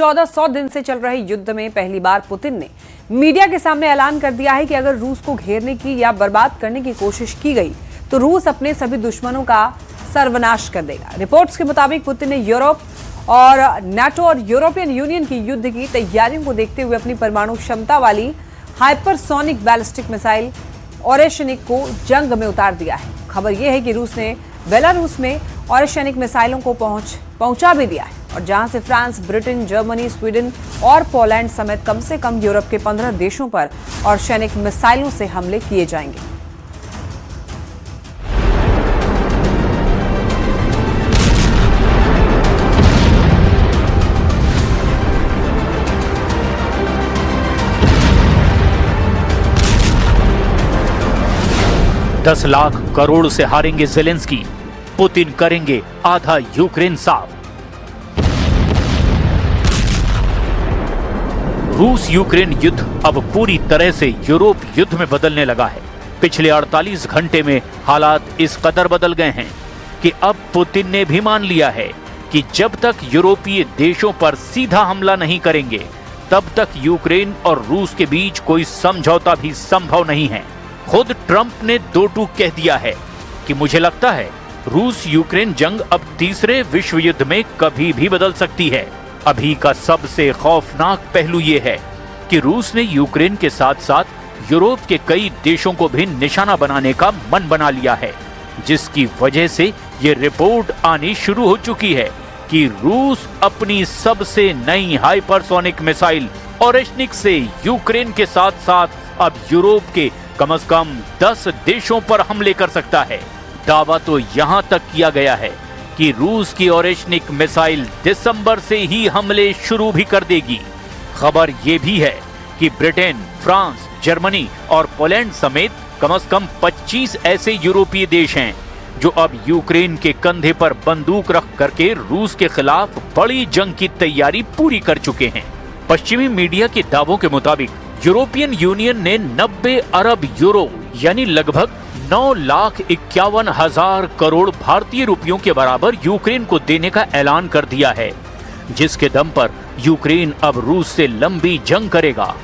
1400 दिन से चल रहे युद्ध में पहली बार पुतिन ने मीडिया के सामने ऐलान कर दिया है कि अगर रूस को घेरने की या बर्बाद करने की कोशिश की गई तो रूस अपने सभी दुश्मनों का सर्वनाश कर देगा। रिपोर्ट्स के मुताबिक पुतिन ने यूरोप और नाटो और यूरोपियन यूनियन की युद्ध की तैयारियों को देखते हुए अपनी परमाणु क्षमता वाली हाइपरसोनिक बैलिस्टिक मिसाइल ओरेशनिक को जंग में उतार दिया है। खबर यह है कि रूस ने बेलारूस में ओरेशनिक मिसाइलों को पहुंचा भी दिया है और जहां से फ्रांस, ब्रिटेन, जर्मनी, स्वीडन और पोलैंड समेत कम से कम यूरोप के 15 देशों पर ओरेशनिक मिसाइलों से हमले किए जाएंगे। $10 लाख करोड़ से हारेंगे ज़ेलेंस्की, पुतिन करेंगे आधा यूक्रेन साफ। रूस यूक्रेन युद्ध अब पूरी तरह से यूरोप युद्ध में बदलने लगा है। पिछले 48 घंटे में हालात इस कदर बदल गए हैं कि अब पुतिन ने भी मान लिया है कि जब तक यूरोपीय देशों पर सीधा हमला नहीं करेंगे तब तक यूक्रेन और रूस के बीच कोई समझौता भी संभव नहीं है। खुद ट्रंप ने दो टूक कह दिया है कि मुझे लगता है रूस यूक्रेन जंग अब तीसरे विश्व युद्ध में कभी भी बदल सकती है। अभी का सबसे खौफनाक पहलू ये है कि रूस ने यूक्रेन के साथ साथ यूरोप के कई देशों को भी निशाना बनाने का मन बना लिया है, जिसकी वजह से ये रिपोर्ट आनी शुरू हो चुकी है कि रूस अपनी सबसे नई हाइपरसोनिक मिसाइल ओरेशनिक से यूक्रेन के साथ साथ अब यूरोप के कम से कम 10 देशों पर हमले कर सकता है। दावा तो यहां तक किया गया है कि रूस की ओरेशनिक मिसाइल दिसंबर से ही हमले शुरू भी कर देगी। खबर यह भी है कि ब्रिटेन, फ्रांस, जर्मनी और पोलैंड समेत कम से कम 25 ऐसे यूरोपीय देश हैं जो अब यूक्रेन के कंधे पर बंदूक रख करके रूस के खिलाफ बड़ी जंग की तैयारी पूरी कर चुके हैं। पश्चिमी मीडिया के दावों के मुताबिक यूरोपियन यूनियन ने 90 अरब यूरो यानी लगभग 9,51,000 करोड़ भारतीय रुपयों के बराबर यूक्रेन को देने का ऐलान कर दिया है, जिसके दम पर यूक्रेन अब रूस से लंबी जंग करेगा।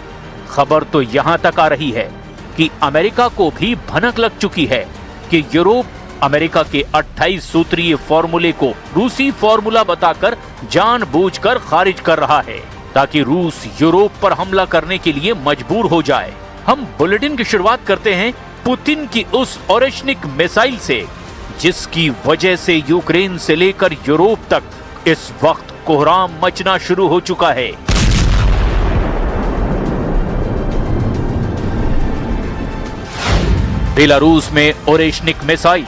खबर तो यहां तक आ रही है कि अमेरिका को भी भनक लग चुकी है कि यूरोप अमेरिका के 28 सूत्रीय फॉर्मूले को रूसी फॉर्मूला बताकर जानबूझकर खारिज कर रहा है ताकि रूस यूरोप पर हमला करने के लिए मजबूर हो जाए। हम बुलेटिन की शुरुआत करते हैं पुतिन की उस ओरेशनिक मिसाइल से, जिसकी वजह से यूक्रेन से लेकर यूरोप तक इस वक्त कोहराम मचना शुरू हो चुका है। बेलारूस में ओरेशनिक मिसाइल,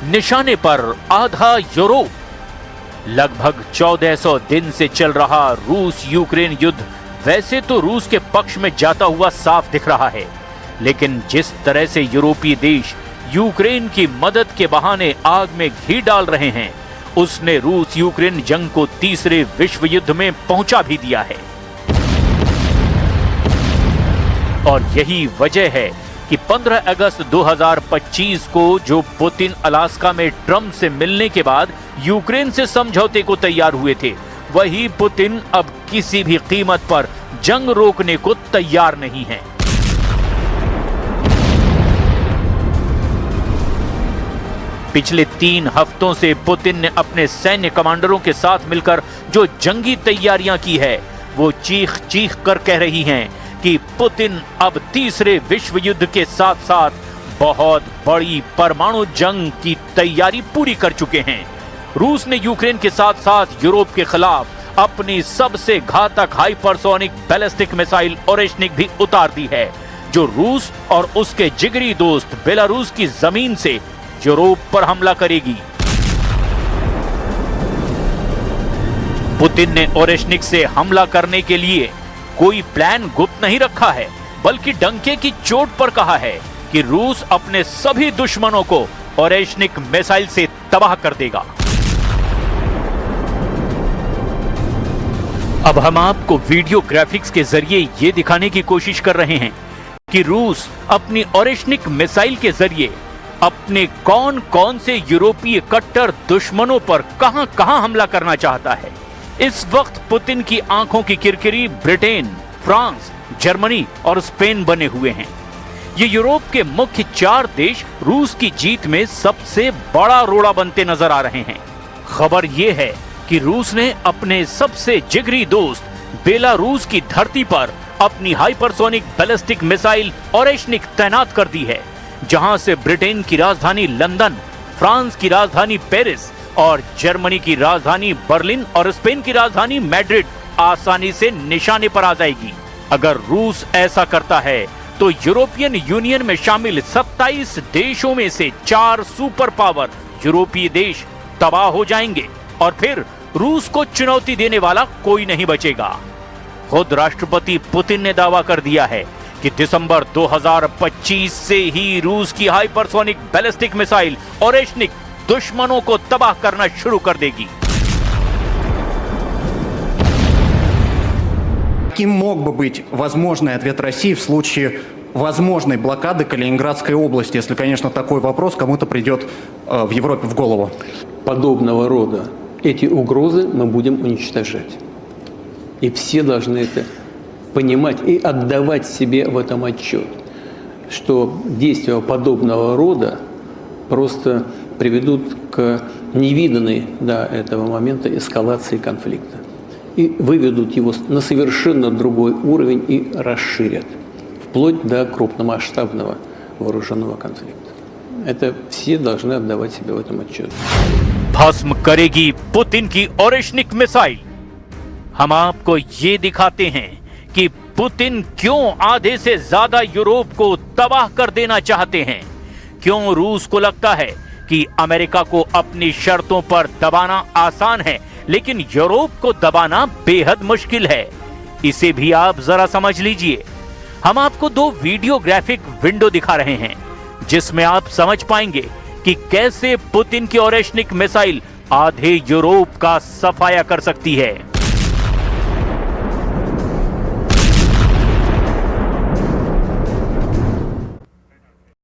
निशाने पर आधा यूरोप। लगभग 1400 दिन से चल रहा रूस यूक्रेन युद्ध वैसे तो रूस के पक्ष में जाता हुआ साफ दिख रहा है, लेकिन जिस तरह से यूरोपीय देश यूक्रेन की मदद के बहाने आग में घी डाल रहे हैं, उसने रूस यूक्रेन जंग को तीसरे विश्व युद्ध में पहुंचा भी दिया है। और यही वजह है कि 15 अगस्त 2025 को जो पुतिन अलास्का में ट्रंप से मिलने के बाद यूक्रेन से समझौते को तैयार हुए थे, वही पुतिन अब किसी भी कीमत पर जंग रोकने को तैयार नहीं है। पिछले 3 हफ्तों से पुतिन ने अपने सैन्य कमांडरों के साथ मिलकर जो जंगी तैयारियां की है, वो चीख चीख कर कह रही हैं कि पुतिन अब तीसरे विश्व युद्ध के साथ साथ बहुत बड़ी परमाणु जंग की तैयारी पूरी कर चुके हैं। रूस ने यूक्रेन के साथ साथ यूरोप के खिलाफ अपनी सबसे घातक हाइपरसोनिक बैलिस्टिक मिसाइल ओरेशनिक भी उतार दी है, जो रूस और उसके जिगरी दोस्त बेलारूस की जमीन से यूरोप पर हमला करेगी। पुतिन ने ओरेशनिक से हमला करने के लिए कोई प्लान गुप्त नहीं रखा है, बल्कि डंके की चोट पर कहा है कि रूस अपने सभी दुश्मनों को ओरेशनिक मिसाइल से तबाह कर देगा। अब हम आपको वीडियो ग्राफिक्स के जरिए ये दिखाने की कोशिश कर रहे हैं कि रूस अपनी ओरेशनिक मिसाइल के जरिए अपने कौन कौन से यूरोपीय कट्टर दुश्मनों पर कहां कहां हमला करना चाहता है। इस वक्त पुतिन की आंखों की किरकिरी ब्रिटेन, फ्रांस, जर्मनी और स्पेन बने हुए हैं। ये यूरोप के मुख्य 4 देश रूस की जीत में सबसे बड़ा रोड़ा बनते नजर आ रहे हैं। खबर यह है कि रूस ने अपने सबसे जिगरी दोस्त बेलारूस की धरती पर अपनी हाइपरसोनिक बैलिस्टिक मिसाइल ओरेशनिक तैनात कर दी है, जहां से ब्रिटेन की राजधानी लंदन, फ्रांस की राजधानी पेरिस और जर्मनी की राजधानी बर्लिन और स्पेन की राजधानी मैड्रिड आसानी से निशाने पर आ जाएगी। अगर रूस ऐसा करता है तो यूरोपियन यूनियन में शामिल 27 देशों में से 4 सुपर पावर यूरोपीय देश तबाह हो जाएंगे और फिर रूस को चुनौती देने वाला कोई नहीं बचेगा। खुद राष्ट्रपति पुतिन ने दावा कर दिया है कि दिसंबर 2025 से ही रूस की हाइपरसोनिक बैलिस्टिक मिसाइल ओरेशनिक दुश्मनों को तबाह करना शुरू कर देगी। Каким мог бы быть возможный ответ России в случае возможной блокады Калининградской области, если, конечно, такой вопрос кому-то придет в Европе в голову? Подобного рода эти угрозы мы будем уничтожать. И все должны это понимать и отдавать себе в этом отчет, что действия подобного рода просто приведут к невиданной до этого момента эскалации конфликта и выведут его на совершенно другой уровень и расширят, вплоть до крупномасштабного вооруженного конфликта. Это все должны отдавать себе в этом отчет. भस्म करेगी पुतिन की ओरेशनिक मिसाइल। हम आपको ये दिखाते हैं कि पुतिन क्यों आधे से ज्यादा यूरोप को तबाह कर देना चाहते हैं, क्यों रूस को लगता है कि अमेरिका को अपनी शर्तों पर दबाना आसान है लेकिन यूरोप को दबाना बेहद मुश्किल है। इसे भी आप जरा समझ लीजिए। हम आपको 2 वीडियो ग्राफिक विंडो दिखा रहे हैं जिसमें आप समझ पाएंगे कि कैसे पुतिन की ओरेशनिक मिसाइल आधे यूरोप का सफाया कर सकती है।